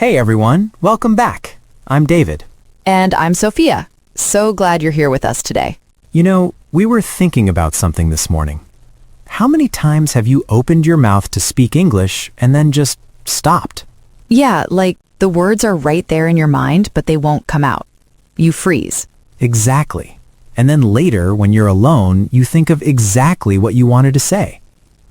Hey everyone, welcome back. I'm David. And I'm Sophia. So glad you're here with us today. You know, we were thinking about something this morning. How many times have you opened your mouth to speak English and then just stopped? Yeah, like the words are right there in your mind, but they won't come out. You freeze. Exactly. And then later, when you're alone, you think of exactly what you wanted to say.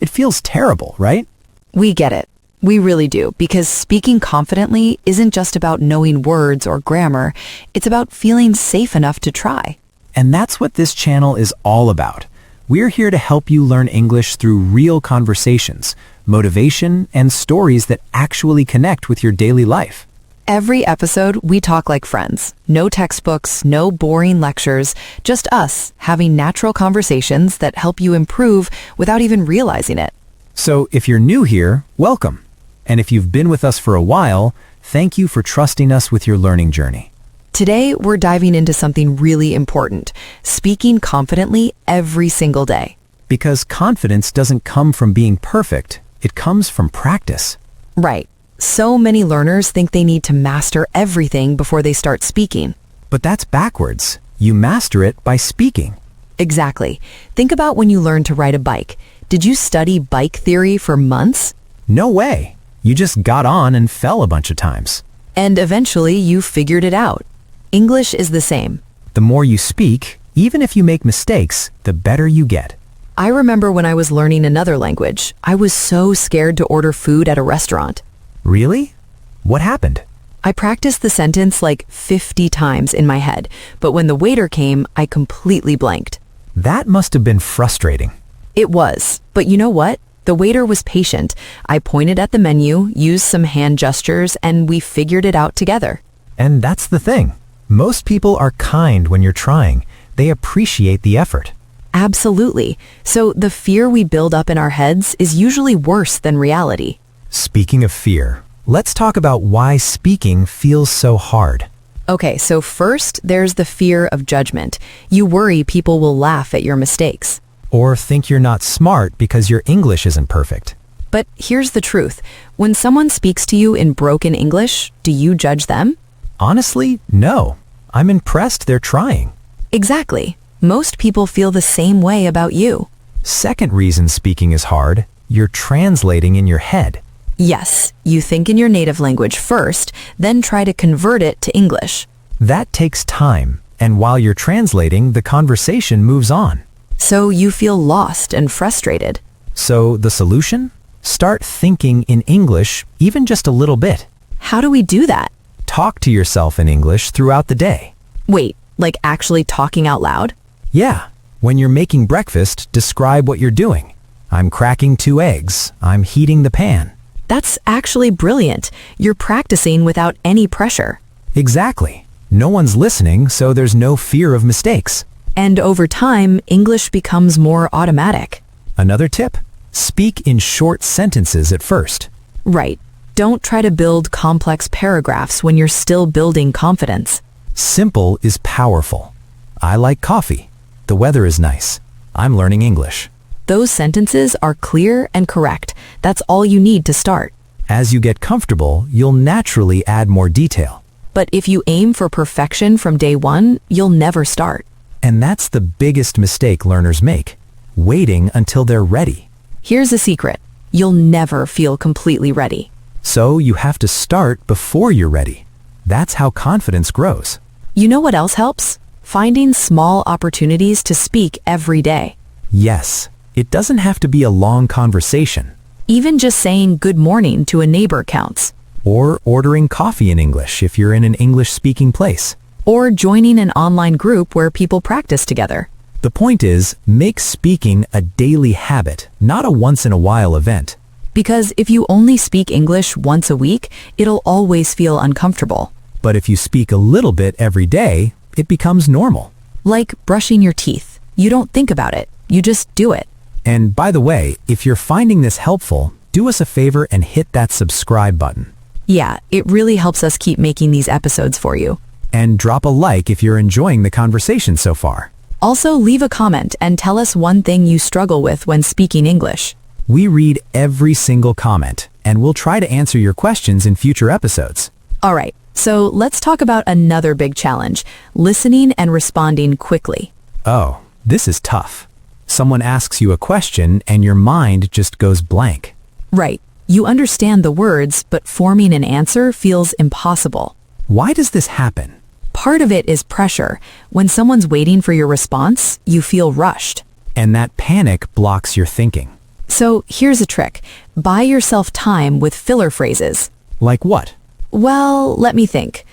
It feels terrible, right? We get it. We really do, because speaking confidently isn't just about knowing words or grammar. It's about feeling safe enough to try. And that's what this channel is all about. We're here to help you learn English through real conversations, motivation, and stories that actually connect with your daily life. Every episode, we talk like friends. No textbooks, no boring lectures, just us having natural conversations that help you improve without even realizing it. So if you're new here, welcome. And if you've been with us for a while, thank you for trusting us with your learning journey. Today, we're diving into something really important, speaking confidently every single day. Because confidence doesn't come from being perfect, it comes from practice. Right. So many learners think they need to master everything before they start speaking. But that's backwards. You master it by speaking. Exactly. Think about when you learned to ride a bike. Did you study bike theory for months? No way. You just got on and fell a bunch of times. And eventually you figured it out. English is the same. The more you speak, even if you make mistakes, the better you get. I remember when I was learning another language, I was so scared to order food at a restaurant. Really? What happened? I practiced the sentence like 50 times in my head, but when the waiter came, I completely blanked. That must have been frustrating. It was, but you know what? The waiter was patient. I pointed at the menu, used some hand gestures, and we figured it out together. And that's the thing. Most people are kind when you're trying. They appreciate the effort. Absolutely. So the fear we build up in our heads is usually worse than reality. Speaking of fear, let's talk about why speaking feels so hard. Okay, so first, there's the fear of judgment. You worry people will laugh at your mistakes. Or think you're not smart because your English isn't perfect. But here's the truth. When someone speaks to you in broken English, do you judge them? Honestly, no. I'm impressed they're trying. Exactly. Most people feel the same way about you. Second reason speaking is hard, you're translating in your head. Yes, you think in your native language first, then try to convert it to English. That takes time, and while you're translating, the conversation moves on. So you feel lost and frustrated. So the solution? Start thinking in English, even just a little bit. How do we do that? Talk to yourself in English throughout the day. Wait, like actually talking out loud? Yeah. When you're making breakfast, describe what you're doing. I'm cracking 2 eggs. I'm heating the pan. That's actually brilliant. You're practicing without any pressure. Exactly. No one's listening, so there's no fear of mistakes. And over time, English becomes more automatic. Another tip, speak in short sentences at first. Right. Don't try to build complex paragraphs when you're still building confidence. Simple is powerful. I like coffee. The weather is nice. I'm learning English. Those sentences are clear and correct. That's all you need to start. As you get comfortable, you'll naturally add more detail. But if you aim for perfection from day one, you'll never start. And that's the biggest mistake learners make, waiting until they're ready. Here's a secret. You'll never feel completely ready. So you have to start before you're ready. That's how confidence grows. You know what else helps? Finding small opportunities to speak every day. Yes, it doesn't have to be a long conversation. Even just saying good morning to a neighbor counts. Or ordering coffee in English if you're in an English-speaking place. Or joining an online group where people practice together. The point is, make speaking a daily habit, not a once-in-a-while event. Because if you only speak English once a week, it'll always feel uncomfortable. But if you speak a little bit every day, it becomes normal. Like brushing your teeth. You don't think about it. You just do it. And by the way, if you're finding this helpful, do us a favor and hit that subscribe button. Yeah, it really helps us keep making these episodes for you. And drop a like if you're enjoying the conversation so far. Also, leave a comment and tell us one thing you struggle with when speaking English. We read every single comment, and we'll try to answer your questions in future episodes. All right, so let's talk about another big challenge, listening and responding quickly. Oh, this is tough. Someone asks you a question and your mind just goes blank. Right. You understand the words, but forming an answer feels impossible. Why does this happen? Part of it is pressure. When someone's waiting for your response, you feel rushed. And that panic blocks your thinking. So here's a trick. Buy yourself time with filler phrases. Like what? Well, let me think.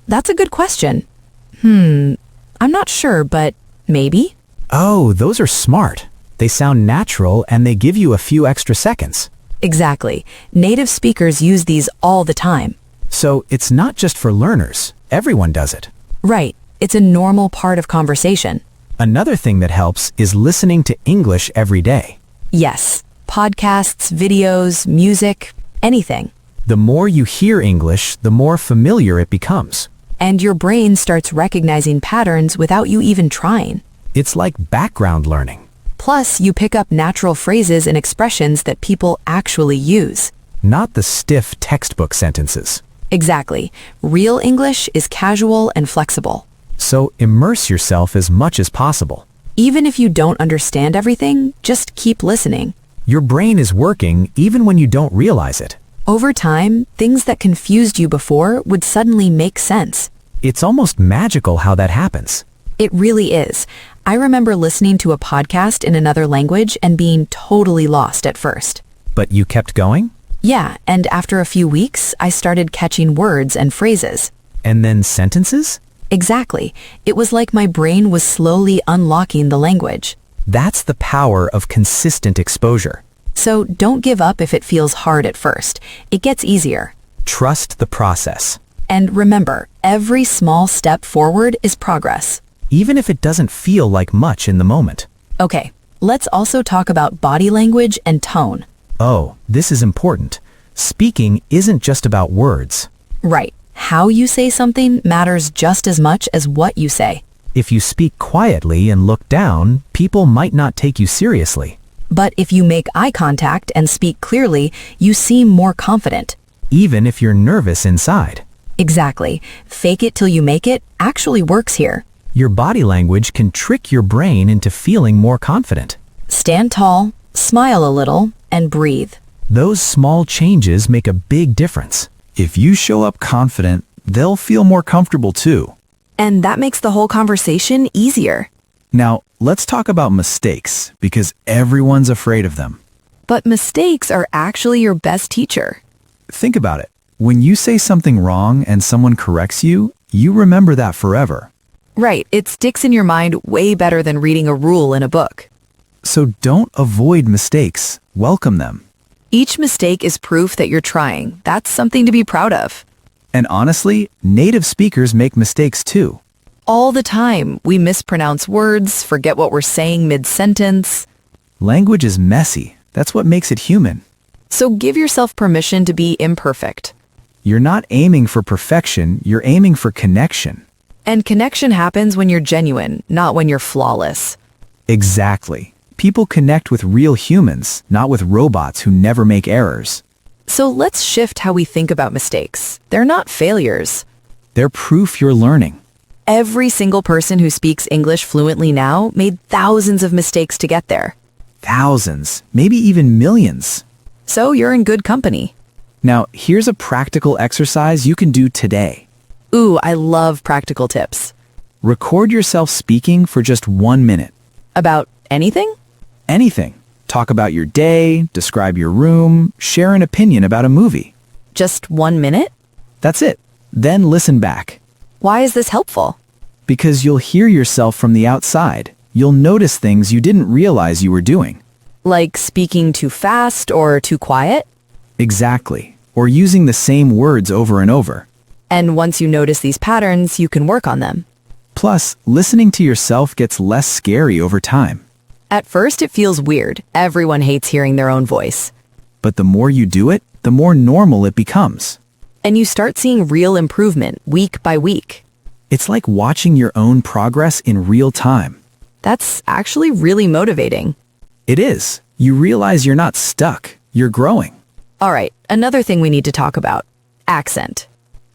That's a good question. I'm not sure, but maybe? Oh, those are smart. They sound natural and they give you a few extra seconds. Exactly. Native speakers use these all the time. So it's not just for learners. Everyone does it. Right. It's a normal part of conversation. Another thing that helps is listening to English every day. Yes. Podcasts, videos, music, anything. The more you hear English, the more familiar it becomes. And your brain starts recognizing patterns without you even trying. It's like background learning. Plus, you pick up natural phrases and expressions that people actually use. Not the stiff textbook sentences. Exactly. Real English is casual and flexible. So immerse yourself as much as possible. Even if you don't understand everything, just keep listening. Your brain is working even when you don't realize it. Over time, things that confused you before would suddenly make sense. It's almost magical how that happens. It really is. I remember listening to a podcast in another language and being totally lost at first. But you kept going? Yeah, and after a few weeks, I started catching words and phrases. And then sentences? Exactly. It was like my brain was slowly unlocking the language. That's the power of consistent exposure. So don't give up if it feels hard at first. It gets easier. Trust the process. And remember, every small step forward is progress. Even if it doesn't feel like much in the moment. Okay, let's also talk about body language and tone. Oh, this is important. Speaking isn't just about words. Right. How you say something matters just as much as what you say. If you speak quietly and look down, people might not take you seriously. But if you make eye contact and speak clearly, you seem more confident. Even if you're nervous inside. Exactly. Fake it till you make it actually works here. Your body language can trick your brain into feeling more confident. Stand tall, smile a little, and breathe. Those small changes make a big difference. If you show up confident, they'll feel more comfortable too. And that makes the whole conversation easier. Now, let's talk about mistakes, because everyone's afraid of them. But mistakes are actually your best teacher. Think about it. When you say something wrong and someone corrects you, you remember that forever. Right, it sticks in your mind way better than reading a rule in a book. So don't avoid mistakes. Welcome them. Each mistake is proof that you're trying. That's something to be proud of. And honestly, native speakers make mistakes too. All the time, we mispronounce words, forget what we're saying mid-sentence. Language is messy. That's what makes it human. So give yourself permission to be imperfect. You're not aiming for perfection, you're aiming for connection. And connection happens when you're genuine, not when you're flawless. Exactly. People connect with real humans, not with robots who never make errors. So let's shift how we think about mistakes. They're not failures. They're proof you're learning. Every single person who speaks English fluently now made thousands of mistakes to get there. Thousands, maybe even millions. So you're in good company. Now, here's a practical exercise you can do today. Ooh, I love practical tips. Record yourself speaking for just 1 minute. About anything? Anything. Talk about your day, describe your room, share an opinion about a movie. Just 1 minute? That's it. Then listen back. Why is this helpful? Because you'll hear yourself from the outside. You'll notice things you didn't realize you were doing. Like speaking too fast or too quiet? Exactly. Or using the same words over and over. And once you notice these patterns, you can work on them. Plus, listening to yourself gets less scary over time. At first, it feels weird. Everyone hates hearing their own voice. But the more you do it, the more normal it becomes. And you start seeing real improvement week by week. It's like watching your own progress in real time. That's actually really motivating. It is. You realize you're not stuck. You're growing. All right, another thing we need to talk about. Accent.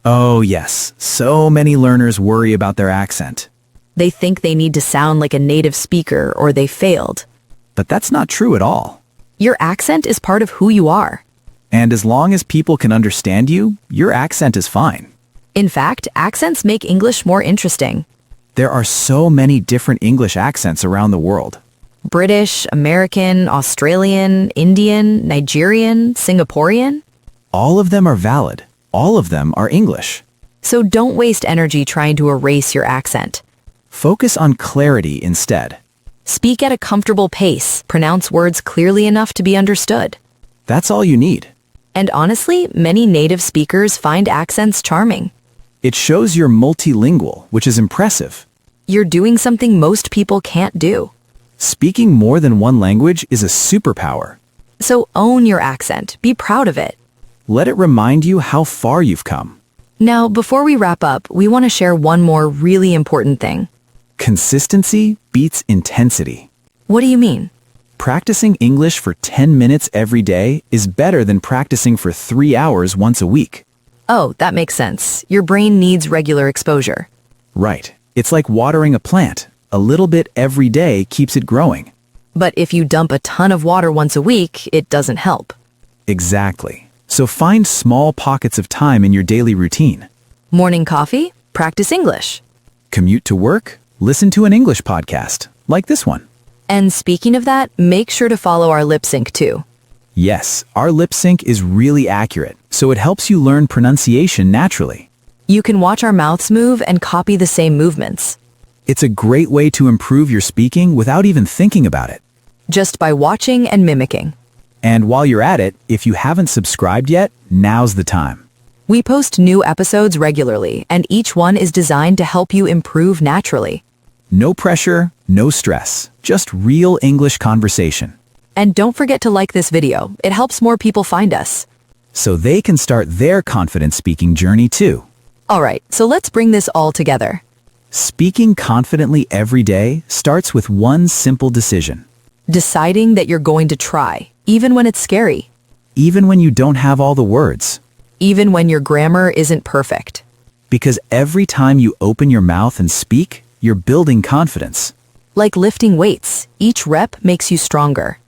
Oh yes, so many learners worry about their accent. They think they need to sound like a native speaker or they failed. But that's not true at all. Your accent is part of who you are. And as long as people can understand you, your accent is fine. In fact, accents make English more interesting. There are so many different English accents around the world. British, American, Australian, Indian, Nigerian, Singaporean. All of them are valid. All of them are English. So don't waste energy trying to erase your accent. Focus on clarity instead. Speak at a comfortable pace. Pronounce words clearly enough to be understood. That's all you need. And honestly, many native speakers find accents charming. It shows you're multilingual, which is impressive. You're doing something most people can't do. Speaking more than one language is a superpower. So own your accent. Be proud of it. Let it remind you how far you've come. Now, before we wrap up, we want to share one more really important thing. Consistency beats intensity. What do you mean? Practicing English for 10 minutes every day is better than practicing for 3 hours once a week. Oh, that makes sense. Your brain needs regular exposure. Right. It's like watering a plant. A little bit every day keeps it growing. But if you dump a ton of water once a week, it doesn't help. Exactly. So find small pockets of time in your daily routine. Morning coffee? Practice English. Commute to work? Listen to an English podcast, like this one. And speaking of that, make sure to follow our lip sync too. Yes, our lip sync is really accurate, so it helps you learn pronunciation naturally. You can watch our mouths move and copy the same movements. It's a great way to improve your speaking without even thinking about it. Just by watching and mimicking. And while you're at it, if you haven't subscribed yet, now's the time. We post new episodes regularly, and each one is designed to help you improve naturally. No pressure, no stress, just real English conversation. And don't forget to like this video. It helps more people find us. So they can start their confident speaking journey too. All right, so let's bring this all together. Speaking confidently every day starts with one simple decision. Deciding that you're going to try, even when it's scary. Even when you don't have all the words. Even when your grammar isn't perfect. Because every time you open your mouth and speak, you're building confidence. Like lifting weights, each rep makes you stronger.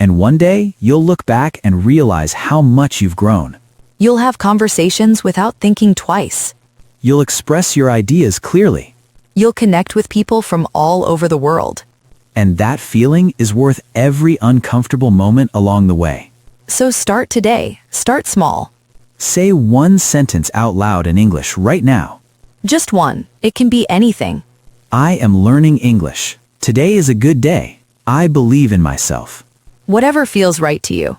And one day, you'll look back and realize how much you've grown. You'll have conversations without thinking twice. You'll express your ideas clearly. You'll connect with people from all over the world. And that feeling is worth every uncomfortable moment along the way. So start today. Start small. Say one sentence out loud in English right now. Just one. It can be anything. I am learning English. Today is a good day. I believe in myself. Whatever feels right to you.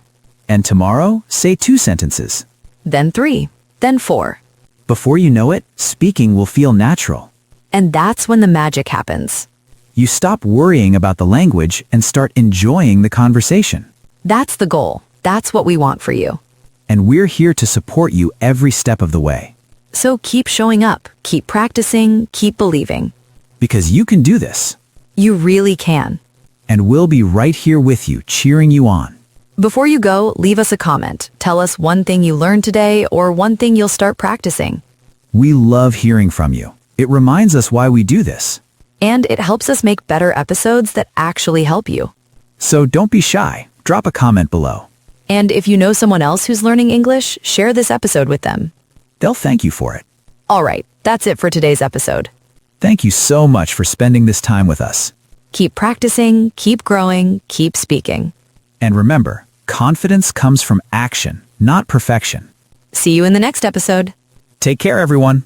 And tomorrow, say 2 sentences. Then 3. Then 4. Before you know it, speaking will feel natural. And that's when the magic happens. You stop worrying about the language and start enjoying the conversation. That's the goal. That's what we want for you. And we're here to support you every step of the way. So keep showing up, keep practicing, keep believing. Because you can do this. You really can. And we'll be right here with you, cheering you on. Before you go, leave us a comment. Tell us one thing you learned today or one thing you'll start practicing. We love hearing from you. It reminds us why we do this. And it helps us make better episodes that actually help you. So don't be shy. Drop a comment below. And if you know someone else who's learning English, share this episode with them. They'll thank you for it. All right, that's it for today's episode. Thank you so much for spending this time with us. Keep practicing, keep growing, keep speaking. And remember, confidence comes from action, not perfection. See you in the next episode. Take care, everyone.